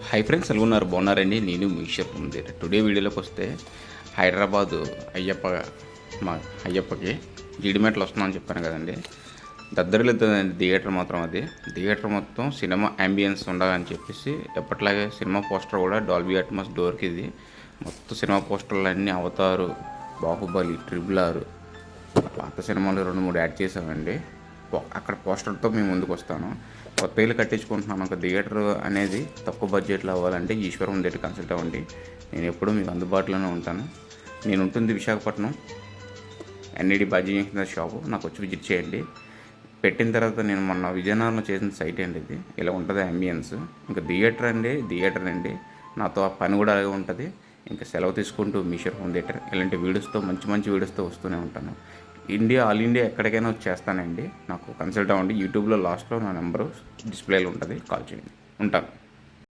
Hi friends, ఎలా ఉన్నారు? బాగున్నారండి? నేను మీషర్ ఉంది. టుడే వీడియోలోకి వస్తే హైదరాబాదు మా అయ్యప్పకి జీడిమెట్లు వస్తుందని చెప్పాను కదండి. దద్దరిల్లుతుందండి థియేటర్ మాత్రం. అది థియేటర్ మొత్తం సినిమా అంబియన్స్ ఉండాలని చెప్పేసి ఎప్పట్లాగే సినిమా పోస్టర్ కూడా డాల్బీ అట్మాస్ డోర్కి ఇది మొత్తం సినిమా పోస్టర్లు అన్నీ అవతారు, బాహుబలి, ట్రిపుల్ ఆర్, పాత సినిమాలు 2-3 యాడ్ చేసామండి. అక్కడ పోస్టర్తో మేము ముందుకు వస్తాను. కొత్త ఇల్లు కట్టించుకుంటున్నాను. ఒక థియేటర్ అనేది తక్కువ బడ్జెట్లో అవ్వాలంటే ఈశ్వరం దగ్గర కన్సల్ట్ అవ్వండి. నేను ఎప్పుడూ మీకు అందుబాటులోనే ఉంటాను. నేను ఉంటుంది విశాఖపట్నం, ఎన్ఈడి బాజీ షాపు. నాకు వచ్చి విజిట్ చేయండి. పెట్టిన తర్వాత నేను మొన్న విజయనగరంలో చేసిన సైట్ అండి ఇది. ఇలా ఉంటుంది అంబియన్స్. ఇంకా థియేటర్ అండి. నాతో ఆ పని కూడా అలాగే ఉంటుంది. ఇంకా సెలవు తీసుకుంటూ మీషర్ హోమ్ థియేటర్ ఇలాంటి వీడియోస్తో మంచి వీడియోస్తో వస్తూనే ఉంటాను. ఆల్ ఇండియా ఎక్కడికైనా వచ్చేస్తానండి. నాకు కన్సల్ట్ అవ్వండి. యూట్యూబ్లో లాస్ట్లో నా నెంబరు డిస్ప్లేలో ఉంటుంది. కాల్ చేయండి. ఉంటాను.